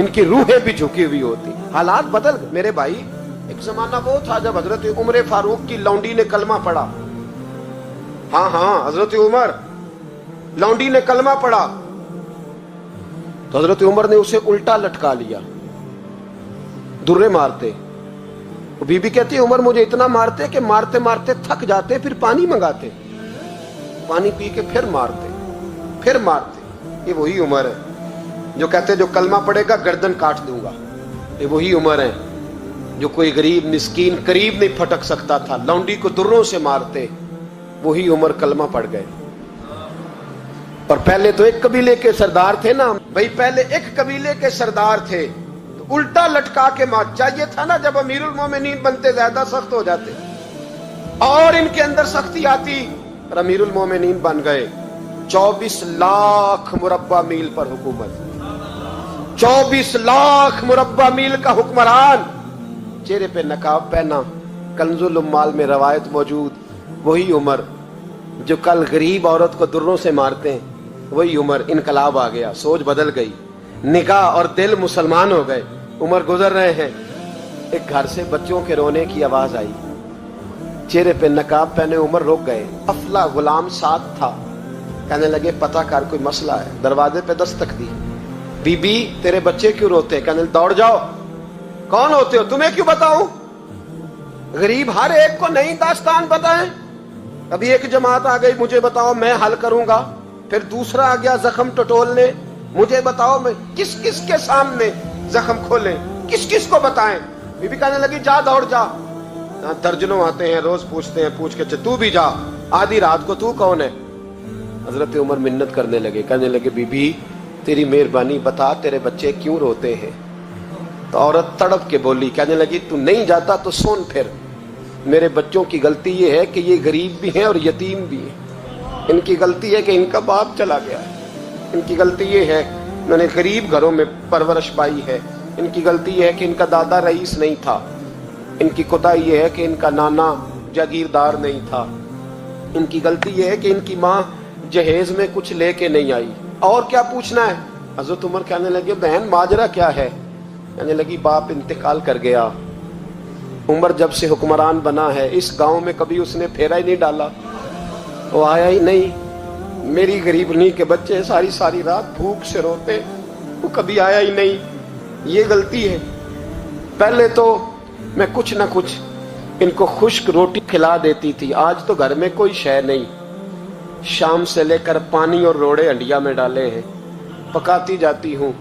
इनकी रूहें भी झुकी हुई होती। हालात बदल गए मेरे भाई। एक जमाना वो था जब हजरत उमर फारूक की लौंडी ने कलमा पढ़ा। हाँ, हजरत उमर लौंडी ने कलमा पढ़ा तो हजरत उमर ने उसे उल्टा लटका लिया, दुर्रे मारते। बीबी कहती है उमर मुझे इतना मारते कि मारते मारते थक जाते, फिर पानी मंगाते, पानी पी के फिर मारते। ये वही उमर है जो कहते जो कलमा पड़ेगा गर्दन काट दूंगा। ये वही उमर है जो कोई गरीब मिस्कीन करीब नहीं फटक सकता था, लौंडी को दुर्रों से मारते। वही उमर कलमा पड़ गए। और पहले तो एक कबीले के सरदार थे ना भाई, पहले एक कबीले के सरदार थे तो उल्टा लटका के मार। चाहिए था ना जब अमीरुल मोमिनीन बनते ज्यादा सख्त हो जाते और इनके अंदर सख्ती आती और अमीरुल मोमिनीन बन गए। 24 लाख मुरब्बा मील पर हुकूमत, 24 लाख मुरब्बा मील का हुक्मरान, चेहरे पे नकाब पहना। कंजुल उम्माल में रवायत मौजूद, वही उमर जो कल गरीब औरत को दुर्रों से मारते हैं, वही उमर। इनकलाब आ गया, सोच बदल गई, निगाह और दिल मुसलमान हो गए। उमर गुजर रहे हैं, एक घर से बच्चों के रोने की आवाज आई, चेहरे पे नकाब पहने उमर रुक गए। अफला गुलाम साथ था, कहने लगे पता कर कोई मसला है। दरवाजे पे दस्तक दी, बीबी तेरे बच्चे क्यों रोते? कहने दौड़ जाओ, कौन होते हो, तुम्हें क्यों बताऊं? गरीब हर एक को नई दास्तान बताएं। अभी एक जमात आ गई, मुझे बताओ मैं हल करूंगा। फिर दूसरा आ गया जख्म टटोलने, मुझे बताओ मैं किस किस के सामने जख्म खोले, किस किस को बताएं। बीबी कहने लगी जा दौड़ जा। दर्जनों आते हैं रोज, पूछते हैं, पूछ के तू भी जा। आधी रात को तू कौन है? हजरत उमर मिन्नत करने लगे, कहने लगे बीबी तेरी मेहरबानी बता तेरे बच्चे क्यों रोते हैं? तो औरत तड़प के बोली, कहने लगी तू नहीं जाता तो सुन, फिर मेरे बच्चों की गलती ये है कि ये गरीब भी हैं और यतीम भी हैं। इनकी गलती है कि इनका बाप चला गया है, इनकी गलती ये है मैंने गरीब घरों में परवरिश पाई है, इनकी गलती ये है कि इनका दादा रईस नहीं था, इनकी कोताही ये है कि इनका नाना जागीरदार नहीं था, इनकी गलती ये है कि इनकी माँ जहेज में कुछ लेके नहीं आई। और क्या पूछना है? हजरत उमर कहने लगे बहन माजरा क्या है? कहने लगी बाप इंतकाल कर गया। उमर जब से हुक्मरान बना है इस गांव में कभी उसने फेरा ही नहीं डाला, वो आया ही नहीं। मेरी गरीबनी के बच्चे सारी सारी रात भूख से रोते, वो कभी आया ही नहीं। ये गलती है। पहले तो मैं कुछ ना कुछ इनको खुश्क रोटी खिला देती थी, आज तो घर में कोई शय नहीं। शाम से लेकर पानी और रोड़े हंडिया में डाले हैं, पकाती जाती हूँ।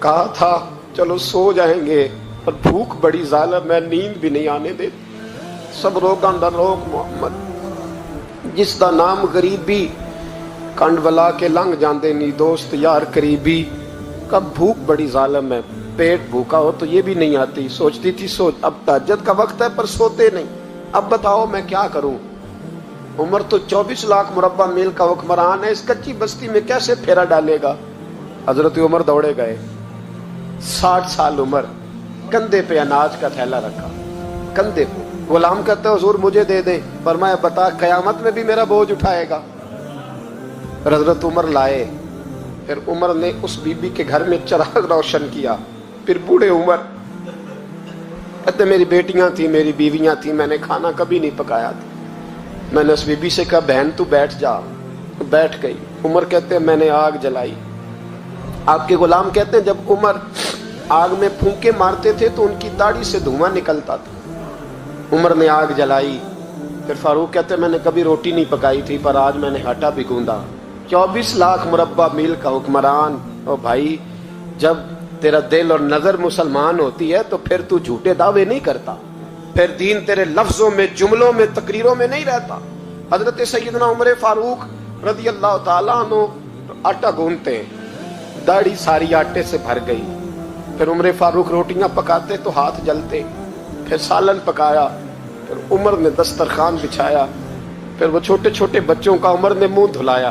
कहा था चलो सो जाएंगे, पर भूख बड़ी जालिम है, नींद भी नहीं आने देती। सब रोगां दा रोग मोहम्मद, जिस दा नाम गरीबी, कंड वला के लंघ जाते नी दोस्त यार करीबी। कब भूख बड़ी जालिम है, पेट भूखा हो तो ये भी नहीं आती। सोचती थी सोच, अब तहज्जुद का वक्त है पर सोते नहीं। अब बताओ मैं क्या करूं? उमर तो 24 लाख मुरब्बा मील का हुक्मरान है, इस कच्ची बस्ती में कैसे फेरा डालेगा? हजरत उमर दौड़े गए। 60 साल उमर, कंधे पे अनाज का थैला रखा, कंधे पे। गुलाम कहते हुजूर मुझे दे दे, फरमाया बता कयामत में भी मेरा बोझ उठाएगा? हजरत उमर लाए। फिर उमर ने उस बीबी के घर में चिराग रोशन किया। फिर बूढ़े उमर कहते मेरी बेटियां थी, मेरी बीवियां थी, मैंने खाना कभी नहीं पकाया था। मैंने उस बीबी से कहा बहन तू बैठ जा, तो बैठ गई। उमर कहते मैंने आग जलाई। आपके गुलाम कहते हैं जब उमर आग में फूंके मारते थे तो उनकी दाढ़ी से धुआं निकलता था। उमर ने आग जलाई। फिर फारूक कहते मैंने कभी रोटी नहीं पकाई थी, पर आज मैंने आटा भी गूंदा। 24 लाख मुरब्बा मील का हुक्मरान। और भाई जब तेरा दिल और नजर मुसलमान होती है तो फिर तू झूठे दावे नहीं करता, फिर दीन तेरे लफ्जों में, जुमलों में, तकरीरों में नहीं रहता। हजरत सैयदना उमर फारूक रज़ी अल्लाह ताला अन्हु आटा गूंथते हैं, दाढ़ी सारी आटे से भर गई। फिर उमर फारूक रोटियां पकाते तो हाथ जलते। फिर सालन पकाया, फिर उमर ने दस्तरखान बिछाया। फिर वो छोटे छोटे बच्चों का उमर ने मुंह धुलाया।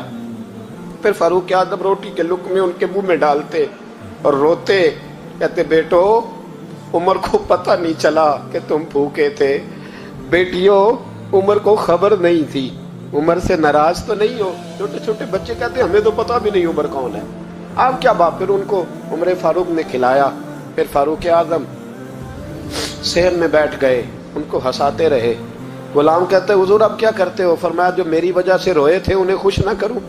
फिर फारूक आदम रोटी के लुक़्मे उनके मुंह में डालते और रोते, कहते बेटो उमर को पता नहीं चला कि तुम भूखे थे। बेटियों उमर को खबर नहीं थी, उमर से नाराज तो नहीं हो? छोटे छोटे बच्चे कहते हमें तो पता भी नहीं उमर कौन है। آپ کیا بات. پھر ان کو عمر فاروق نے کھلایا. پھر فاروق اعظم سیر میں بیٹھ گئے, ان کو ہنساتے رہے. غلام کہتے حضور اب کیا کرتے ہو؟ فرمایا جو میری وجہ سے روئے تھے انہیں خوش نہ کروں.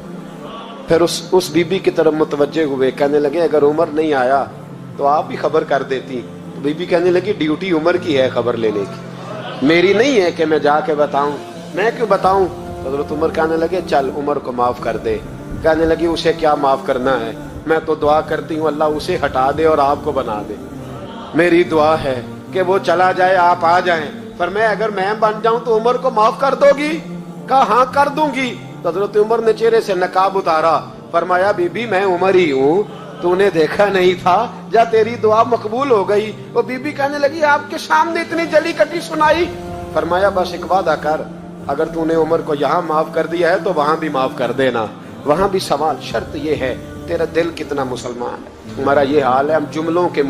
پھر اس بی بی کی طرف متوجہ ہوئے, کہنے لگے اگر عمر نہیں آیا تو آپ بھی خبر کر دیتی. تو بی بی کہنے لگی ڈیوٹی عمر کی ہے خبر لینے کی, میری نہیں ہے کہ میں جا کے بتاؤں, میں کیوں بتاؤں. حضرت عمر کہنے لگے چل عمر کو معاف کر دے. کہنے لگی اسے کیا معاف کرنا ہے, میں تو دعا کرتی ہوں اللہ اسے ہٹا دے اور آپ کو بنا دے. میری دعا ہے کہ وہ چلا جائے آپ آ جائیں. فرمایا اگر میں بن جاؤں تو عمر کو معاف کر دو گی؟ کہا ہاں کر دوں گی. تو حضرت عمر نے چہرے سے نقاب اتارا. فرمایا بی بی میں عمر ہی ہوں, تو نے دیکھا نہیں تھا, جا تیری دعا مقبول ہو گئی. وہ بی بی کہنے لگی آپ کے سامنے اتنی جلی کٹی سنائی. فرمایا بس ایک وعدہ کر, اگر تو نے عمر کو یہاں معاف کر دیا ہے تو وہاں بھی معاف کر دینا. وہاں بھی سوال شرط یہ ہے تیرا دل کتنا مسلمان ہے. ہمارا یہ حال ہے, ہم جملوں کے